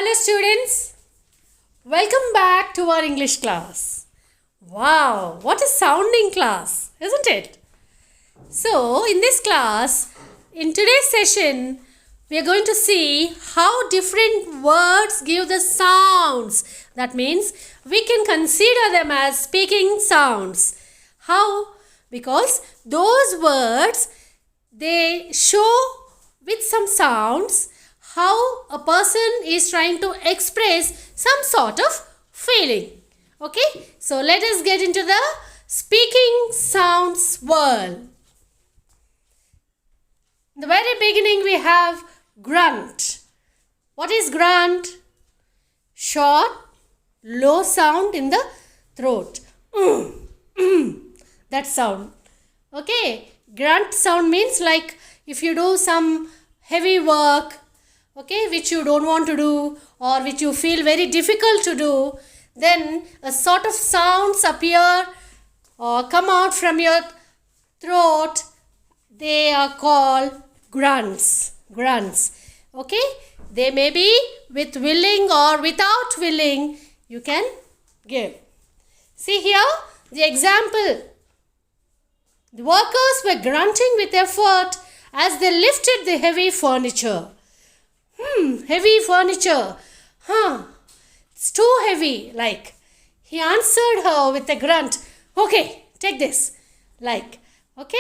Hello students, welcome back to our English class. Wow, what a sounding class, isn't it? So, in this class, in today's session, we are going to see how different words give the sounds. That means we can consider them as speaking sounds. How? Because those words, they show with some sounds how a person is trying to express some sort of feeling. Okay, so let us get into the speaking sounds world. In the very beginning we have grunt. What is grunt? Short, low sound in the throat. That sound. Okay, grunt sound means like if you do some heavy work, okay, which you don't want to do or which you feel very difficult to do, then a sort of sounds appear or come out from your throat. They are called grunts. Okay, they may be with willing or without willing, you can give. See here the example. The workers were grunting with effort as they lifted the heavy furniture. Heavy furniture. It's too heavy. Like, he answered her with a grunt. Okay, take this. Like, okay.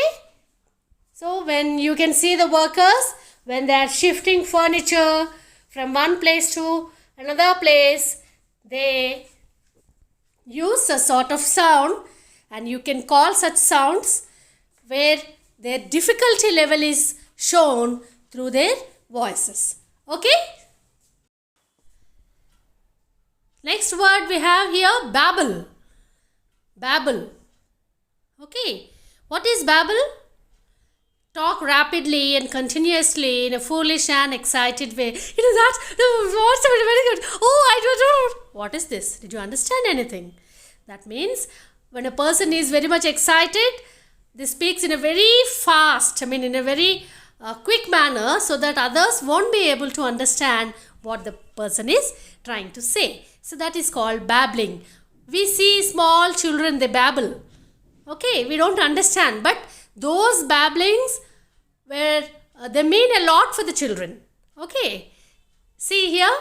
So, when you can see the workers, when they are shifting furniture from one place to another place, they use a sort of sound, and you can call such sounds where their difficulty level is shown through their voices. Okay? Next word we have here, babble. Babble. Okay. What is babble? Talk rapidly and continuously in a foolish and excited way. What's very good. Oh, I don't know. What is this? Did you understand anything? That means when a person is very much excited, they speaks in a very fast, in a very quick manner so that others won't be able to understand what the person is trying to say. So that is called babbling. We see small children, they babble. Okay, we don't understand, but those babblings where they mean a lot for the children. Okay, see here,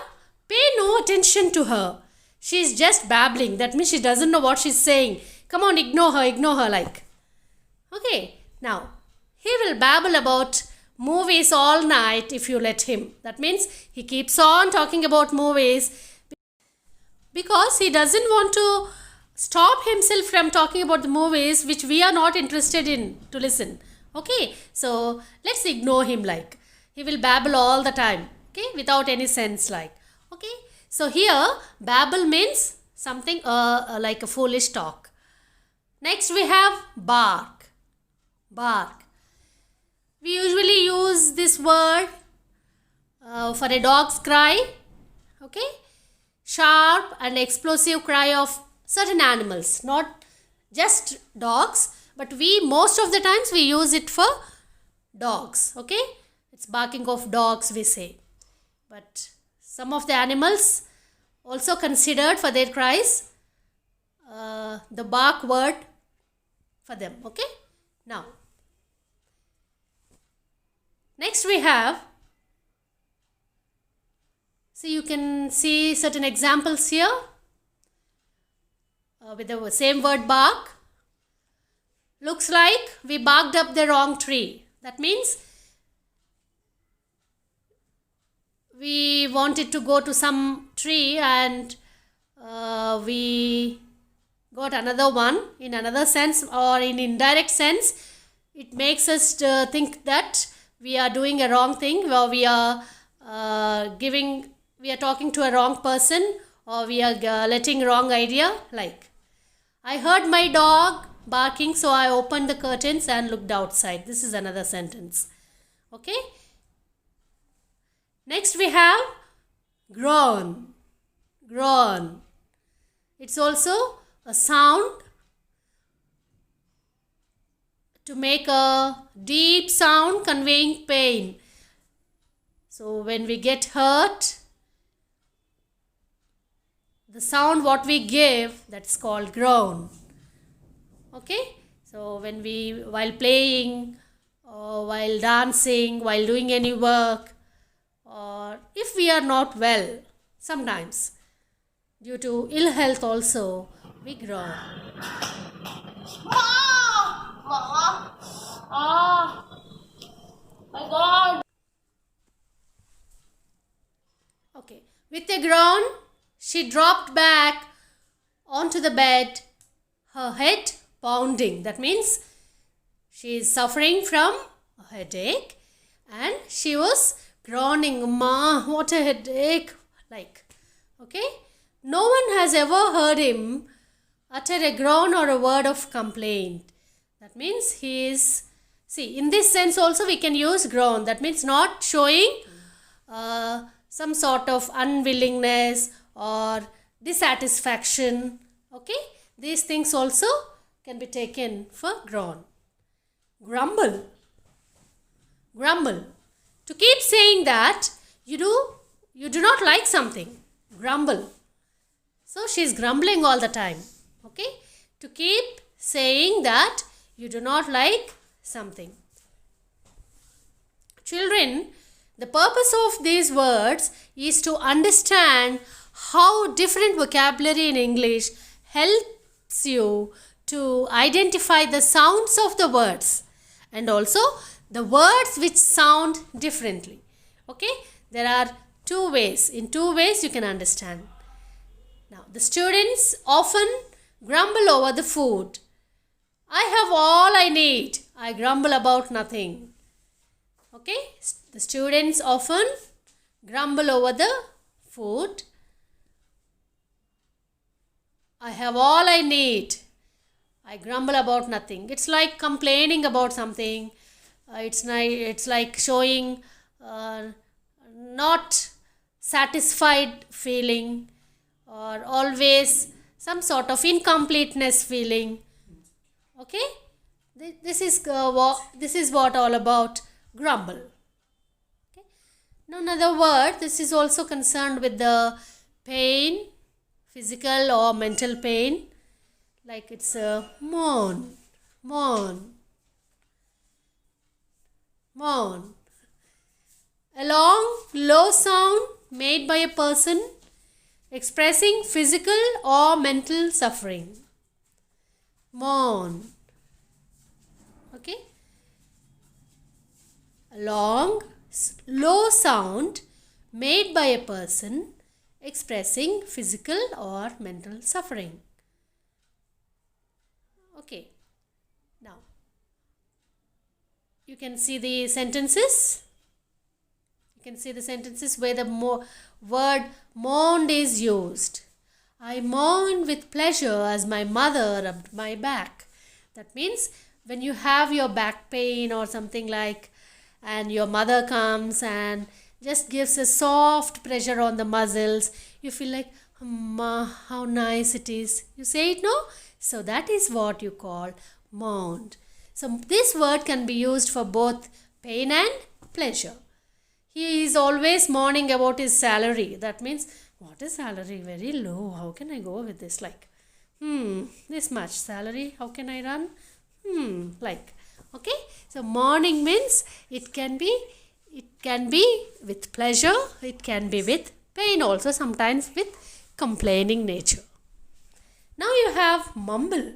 pay no attention to her. She is just babbling. That means she doesn't know what she's saying. Come on, ignore her like. Okay, now he will babble about movies all night if you let him. That means he keeps on talking about movies because he doesn't want to stop himself from talking about the movies which we are not interested in to listen. Okay, so let's ignore him like. He will babble all the time, okay, without any sense like. Okay, so here babble means something like a foolish talk. Next we have bark. Bark. We usually use this word for a dog's cry. Okay, sharp and explosive cry of certain animals, not just dogs, but most of the times we use it for dogs. Okay, it's barking of dogs we say, but some of the animals also considered for their cries the bark word for them. Okay, now next we have, so you can see certain examples here with the same word bark. Looks like we barked up the wrong tree. That means we wanted to go to some tree and we got another one in another sense or in indirect sense. It makes us think that we are doing a wrong thing, or we are talking to a wrong person, or we are letting wrong idea. Like, I heard my dog barking, so I opened the curtains and looked outside. This is another sentence. Okay. Next we have groan. Groan. It's also a sound to make a deep sound conveying pain. So when we get hurt, the sound what we give, that's called groan. Okay, so when we, while playing or while dancing, while doing any work, or if we are not well, sometimes due to ill health also, we groan. My God. Okay, with a groan, she dropped back onto the bed, her head pounding. That means she is suffering from a headache and she was groaning, "Ma, what a headache!" Like, okay? No one has ever heard him utter a groan or a word of complaint. That means he is, see, in this sense also we can use groan. That means not showing some sort of unwillingness or dissatisfaction. Okay? These things also can be taken for groan. Grumble. Grumble. To keep saying that you do not like something. Grumble. So she is grumbling all the time. Okay? To keep saying that you do not like something. Children, the purpose of these words is to understand how different vocabulary in English helps you to identify the sounds of the words and also the words which sound differently. Okay? There are two ways. In two ways you can understand. Now, the students often grumble over the food. I have all I need. I grumble about nothing. Okay? The students often grumble over the food. I have all I need. I grumble about nothing. It's like complaining about something. It's like showing not satisfied feeling or always some sort of incompleteness feeling. Okay? This is what all about grumble. Okay? Now another word, this is also concerned with the pain, physical or mental pain. Like it's a moan, moan, moan. A long, low sound made by a person expressing physical or mental suffering. Moan. Okay? A long, low sound made by a person expressing physical or mental suffering. Okay. Now, you can see the sentences. You can see the sentences where the word moaned is used. I moaned with pleasure as my mother rubbed my back. That means when you have your back pain or something like, and your mother comes and just gives a soft pressure on the muscles, you feel like, "Ma, how nice it is." You say it, no? So that is what you call moaned. So this word can be used for both pain and pleasure. He is always mourning about his salary. That means, what is salary? Very low. How can I go with this? Like, this much salary. How can I run? Like, okay. So mourning means it can be with pleasure. It can be with pain also. Sometimes with complaining nature. Now you have mumble.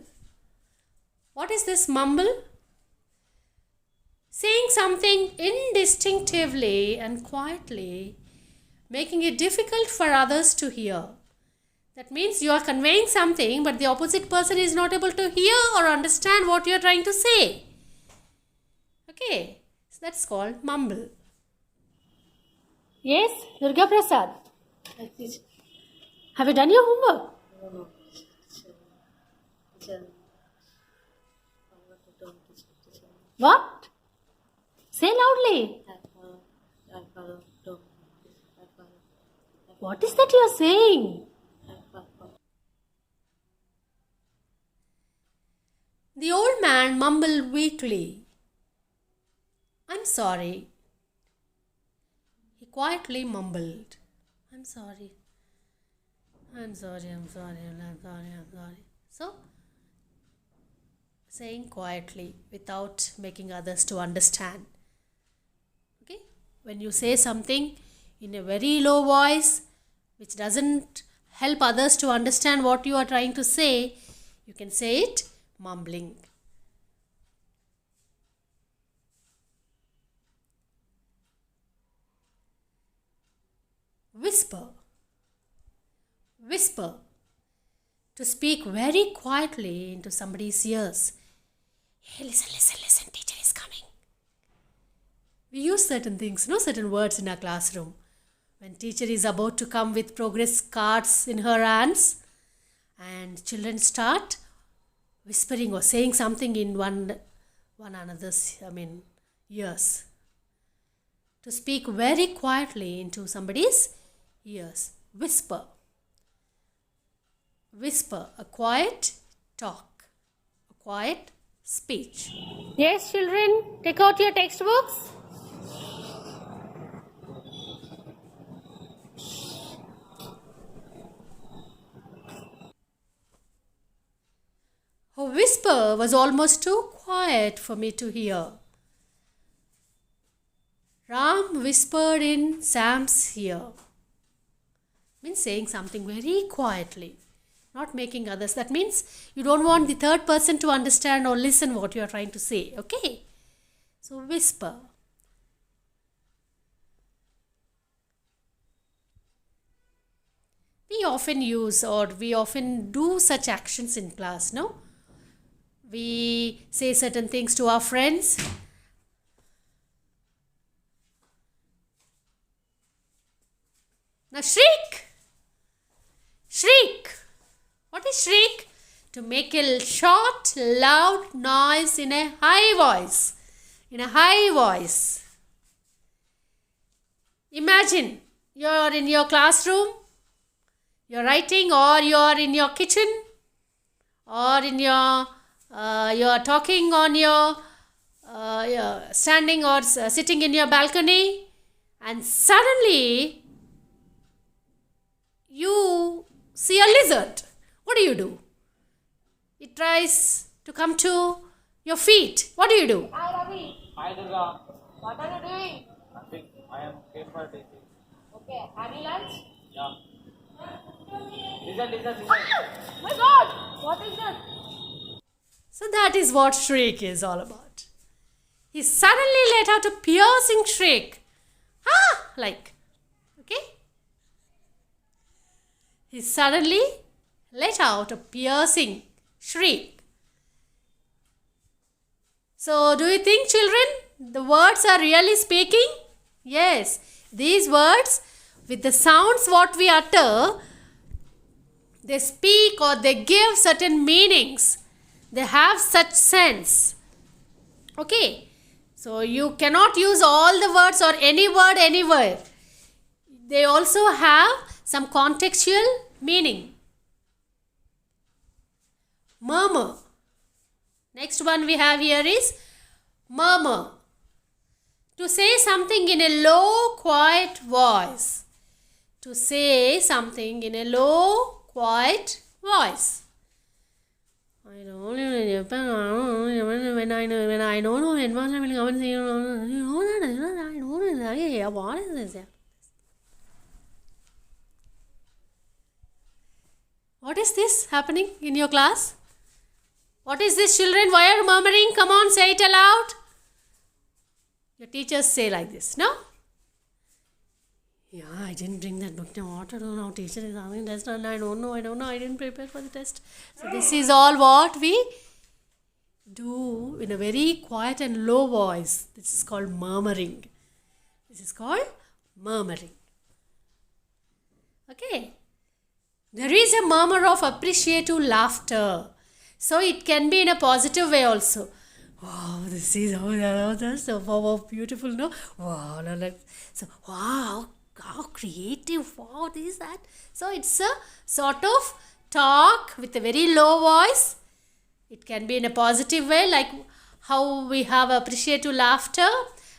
What is this mumble? Saying something indistinctively and quietly, making it difficult for others to hear. That means you are conveying something, but the opposite person is not able to hear or understand what you are trying to say. Okay, so that's called mumble. Yes, Durga Prasad. Have you done your homework? No. What? Say loudly. What is that you are saying? The old man mumbled weakly. I'm sorry. He quietly mumbled. I'm sorry. I'm sorry, I'm sorry, I'm sorry, I'm sorry. So, saying quietly without making others to understand. Okay? When you say something in a very low voice, which doesn't help others to understand what you are trying to say, you can say it mumbling. Whisper. Whisper. To speak very quietly into somebody's ears. Hey, listen, listen, listen, teacher is coming. We use certain things, certain words in our classroom. When teacher is about to come with progress cards in her hands, and children start whispering or saying something in one another's, ears. To speak very quietly into somebody's ears. Whisper. Whisper, a quiet talk, a quiet speech. Yes, children, take out your textbooks. Her whisper was almost too quiet for me to hear. Ram whispered in Sam's ear. Means saying something very quietly, not making others. That means you don't want the third person to understand or listen what you are trying to say. Okay? So whisper. We often use or we often do such actions in class, no? We say certain things to our friends. Now shriek. Shriek. What is shriek? To make a short, loud noise in a high voice. In a high voice. Imagine you are in your classroom, you are writing, or you are in your kitchen, or in your you are talking on your standing or sitting in your balcony, and suddenly you see a lizard. What do? It tries to come to your feet. What do? Hi Ravi. Hi Durga. What are you doing? Nothing. I am paper taking. Okay. Have you lunch? Yeah. Listen. My God! What is that? So that is what shriek is all about. He suddenly let out a piercing shriek. Ah! Like. Okay? He suddenly let out a piercing shriek. So, do you think, children, the words are really speaking? Yes. These words, with the sounds what we utter, they speak or they give certain meanings. They have such sense. Okay. So, you cannot use all the words or any word anywhere. They also have some contextual meaning. Murmur. Next one we have here is murmur. To say something in a low, quiet voice. To say something in a low, quiet voice. I don't know when I don't know when I will come and say, I don't know what is this? What is this happening in your class? What is this, children? Why are you murmuring? Come on, say it aloud. Your teachers say like this, no? Yeah, I didn't bring that book. Now what? I don't know. Teacher is asking test and I don't know. I didn't prepare for the test. So this is all what we do in a very quiet and low voice. This is called murmuring. This is called murmuring. Okay. There is a murmur of appreciative laughter. So it can be in a positive way also. Wow, this is that's so beautiful, no? Wow, so wow, how creative! Wow, this is that. So it's a sort of talk with a very low voice. It can be in a positive way, like how we have appreciative laughter,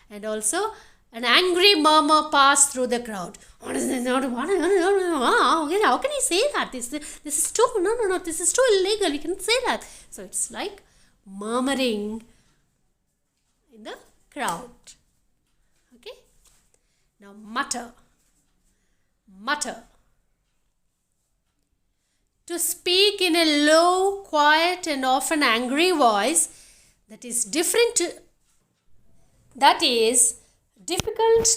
and also An angry murmur passed through the crowd. What is this? How can you say that? This is too, no, this is too illegal. You can't say that. So it's like murmuring in the crowd. Okay? Now mutter. Mutter. To speak in a low, quiet and often angry voice that is difficult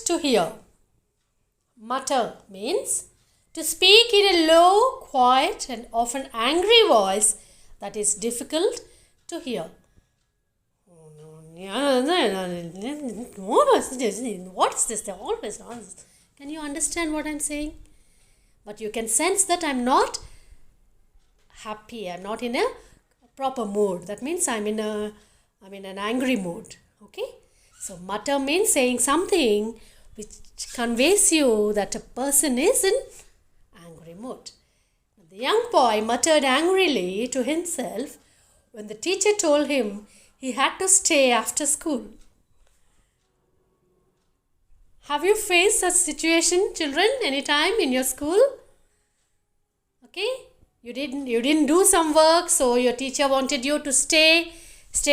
to hear. Mutter means to speak in a low, quiet and often angry voice that is difficult to hear. What is this? They're always nonsense. Can you understand what I'm saying? But you can sense that I'm not happy. I'm not in a proper mood. That means I'm in an angry mood. Okay? So mutter means saying something which conveys you that a person is in angry mood. The young boy muttered angrily to himself when the teacher told him he had to stay after school. Have you faced such situation, children, anytime in your school? Okay? You didn't do some work, so your teacher wanted you to stay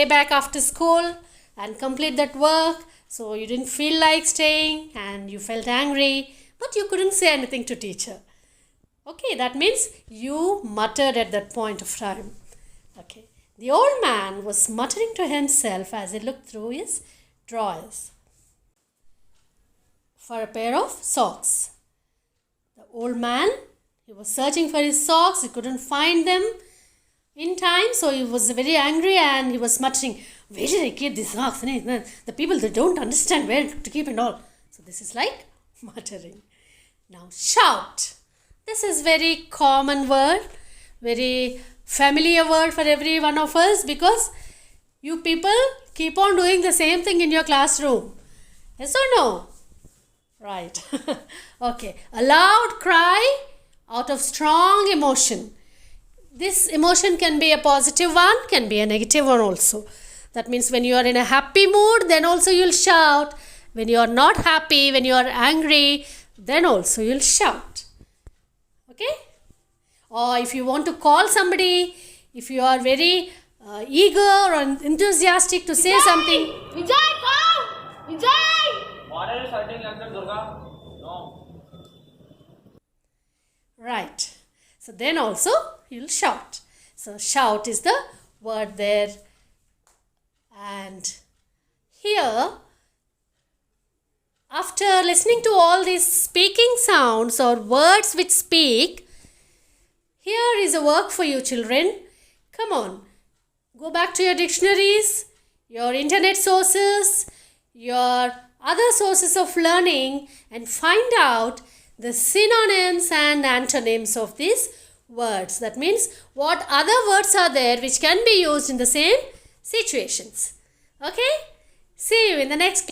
back after school and complete that work. So you didn't feel like staying and you felt angry, but you couldn't say anything to teacher. Okay, that means you muttered at that point of time. Okay. The old man was muttering to himself as he looked through his drawers for a pair of socks. The old man, he was searching for his socks. He couldn't find them in time, so he was very angry and he was muttering, where did I keep these socks? The people, they don't understand where to keep and all. So this is like muttering. Now shout. This is very common word, very familiar word for every one of us, because you people keep on doing the same thing in your classroom. Yes or no? Right. Okay. A loud cry out of strong emotion. This emotion can be a positive one, can be a negative one also. That means when you are in a happy mood, then also you'll shout. When you are not happy, when you are angry, then also you'll shout. Okay? Or if you want to call somebody, if you are very eager or enthusiastic to say something. Vijay, come! Vijay! Why are you shouting like that, Durga? No. Right. So then also you'll shout. So shout is the word there. And here, after listening to all these speaking sounds or words which speak, here is a work for you, children. Come on, go back to your dictionaries, your internet sources, your other sources of learning, and find out the synonyms and antonyms of these words. That means what other words are there which can be used in the same situations. Okay? See you in the next class.